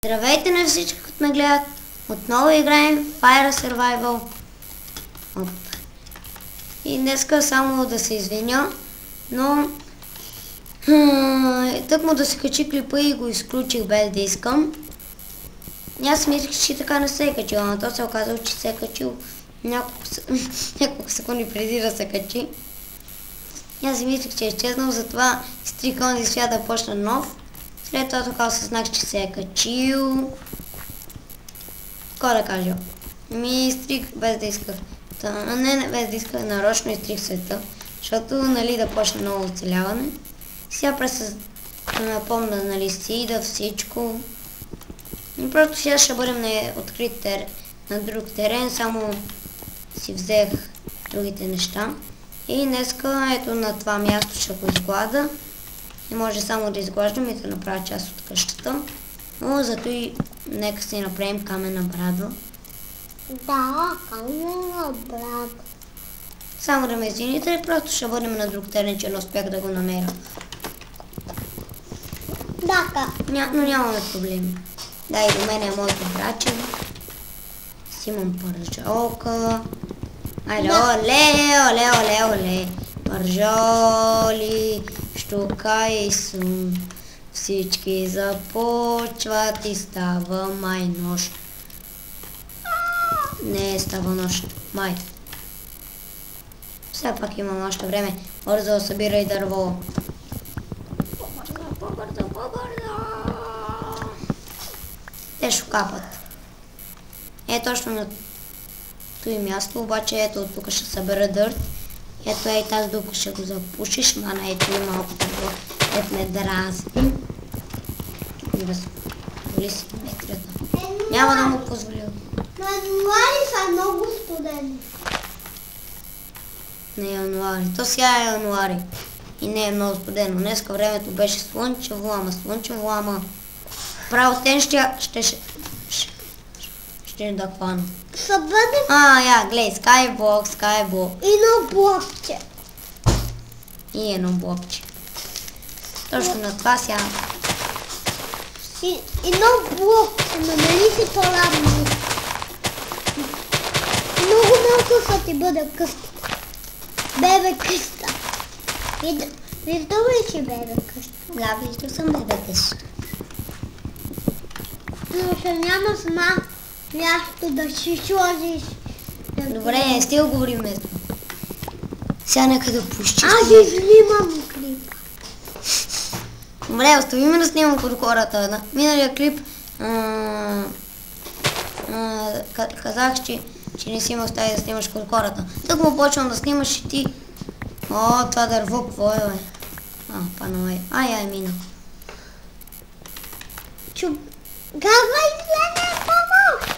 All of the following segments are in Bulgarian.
Здравейте на всички, които ме гледат. Отново играем Fire Survival. И днеска само да се извиня, но тъкмо да се качи клипа и го изключих без да искам. Аз мислих, че така не се е качил, но то се оказало, че се е качил няколко секунди преди да се качи. Аз си мислих, че е изчезнал, затова изтрих онзи свят да почна нов. След това така осъзнах, че се е качил. Какво да кажа? Изтрих без да исках. Не без да исках, нарочно изтрих света. Защото, нали, да почне ново оцеляване. Сега просто напомня, нали, сида всичко. И просто сега ще бъдем на открит терен, на друг терен, само си взех другите неща. И днеска, ето на това място ще го изглада. И може само да изглаждам и да направя част от къщата. Но зато и нека си направим каменна брадва. Да, каменна брадва. Само да ме извините, просто ще бъдем на друг терен, че не успях да го намеря. Да, но нямаме проблеми. Да, и до мен е моето братче. Симон Пържолка. Айде, оле. Пържоли, штука и сум. Всички започват и става май нощ. Не става нощ, май. Все пак имам още време. Бързо събирай дърво. По-бързо. Те ще капат. Е точно на това място, обаче ето от тук ще събера дърт. Ето ей тази дупка ще го запушиш, мана ето и малко дърво, ето ме дразни. Позволи си метрията. Няма да му позволя. На януари са много студени. На януари. То сега е януари. И не е много студено. Днеска времето беше слънчево, ама право стен ще да хвана. Глей, скайблок. И едно блокче. И едно блокче. Точно на това сега. Едно блокче, намери си по-равно. Много малко ще ти бъде къща. Бебе къща. Виждал ли си бебе къща? Да, виждал съм бебе къща. Но ще няма сама място да си сложиш. Добре, стига говори вместо. Сега нека да поизчистим. Аз изнимам клипа. Добре, остави ме да снимам под хората. Миналия клип казах, че не си имах стаи да снимаш под хората. Тък му почвам да снимаш и ти. О, това дърво, какво е, бе? Панове. Ай, мина. Давай, Лене, помощ!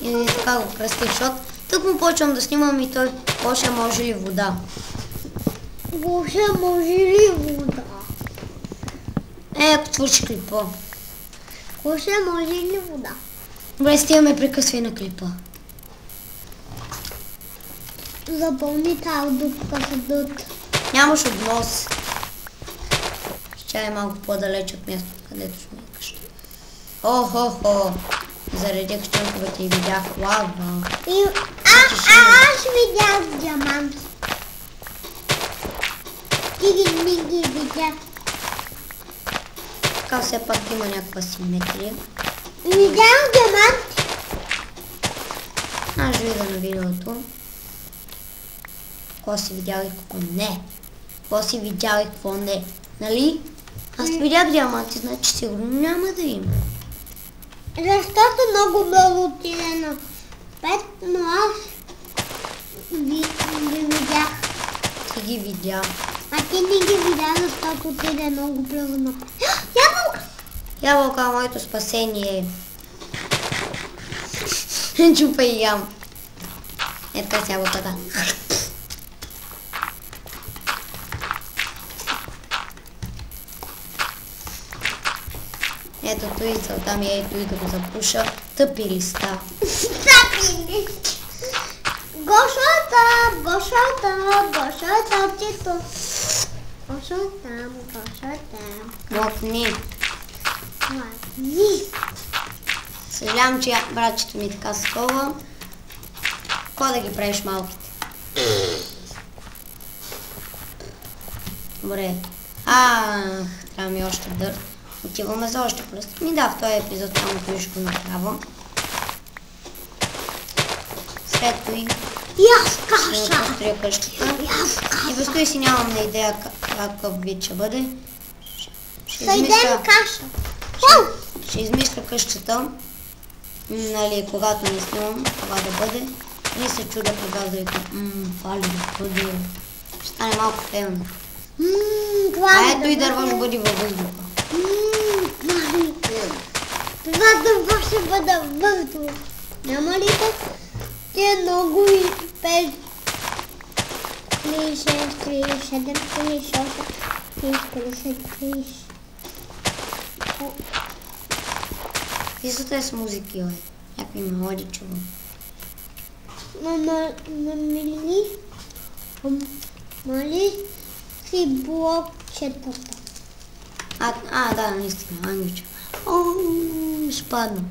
И така го кръстих, защото тък му почвам да снимам и той Гоша, може ли вода? Гоша, може ли вода? Ако свърши клипа. Гоша, може ли вода? Добре, стигаме прекъсвай на клипа. Запълни тази дупка с дът. Нямаш обнос. Ще е малко по-далеч от място, където ще микаш. Хо. Заредих чанковете и видях лава. Аз видях диаманти. Ти не ги видях. Така все пак има някаква симетрия. Видях диаманти. Аз видя на видеото. Какво си видял и какво не. Какво си видял и какво не. Нали? Аз видях диаманти, значи сигурно няма да има. Защото много отиде на 5, но аз ги видях. Ти ги видя. А ти не ги видя, защото отиде много близо на 5. Ябълка! Ябълка, моето спасение. Чупа и ям. Е така с ябълката. Ето той и целта ми ето и да го запуша. Тъпи листа. Тъпи листа. Гоша там. Мокни. Съжалявам, че братчето ми така скова. Какво да ги правиш малките? Добре. Трябва ми още дърт. Отиваме за още пръст. Да, в този епизод само той ще го направя. След това ще построя къщата. И без това си нямам на идея какъв вид ще бъде. Ще измисля къщата. Нали, когато не снимам, това да бъде. И се чудя кога да викам, това ли да бъде. Ще стане малко темно. Ето и дърво ще бъде във въздуха. Това дърво ще бъде във въздуха. Няма ли така? Ти е много и 5, 36, 37, 38, 50, 30. Писате с музики, бе. Някакви мелодии чувам. Мали си блок четвърта. Да, наистина, ангелче. Ще падна.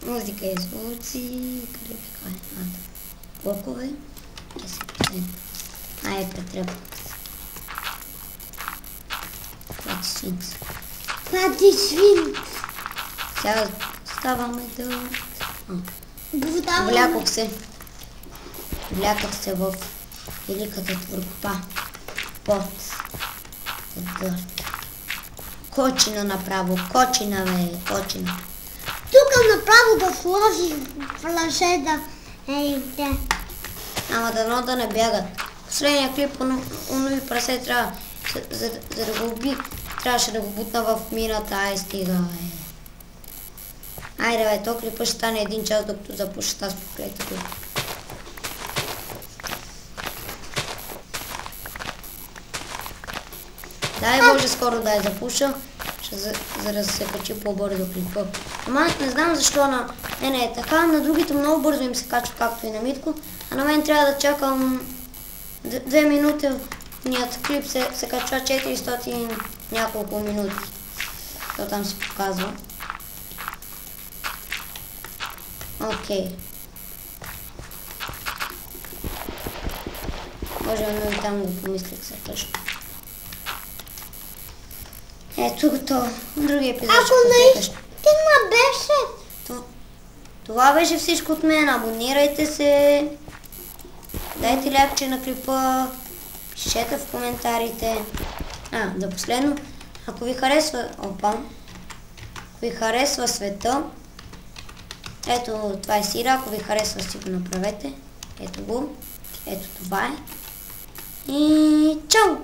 Музика и звуци. Къде така е? Блокове. 10%. Претрепвам се. Плати свинц. Плати свинц. Сега ставаме да... Вляках се в великата творба. Под дърт. Кочина направо, кочина, бе, кочина. Тук направо да сложи флашета. Ама дано да не бягат. Последния клип, онови прасе трябва, за да го уби, трябваше да го бутна в мината, стига, бе. Айде, бе, то клипа ще стане 1 час, докато запуша тази проклета клип. Дай Боже скоро да я запуша, за да се качи по-бързо клипа. Ама не знам защо на мен е така, на другите много бързо им се качва, както и на Митко, а на мен трябва да чакам 2 минути. Ният клип се качва 400 няколко минути. То там се показва. Окей. Може и там го помислих се точно. Ето готово. Другия епизод ще посекаш. Наистина беше. Това беше всичко от мен. Абонирайте се. Дайте лайкче на клипа. Пишете в коментарите. За последно. Ако ви харесва... Ако ви харесва света. Ето това е сира. Ако ви харесва, си го направете. Ето го. Ето това е. И чао!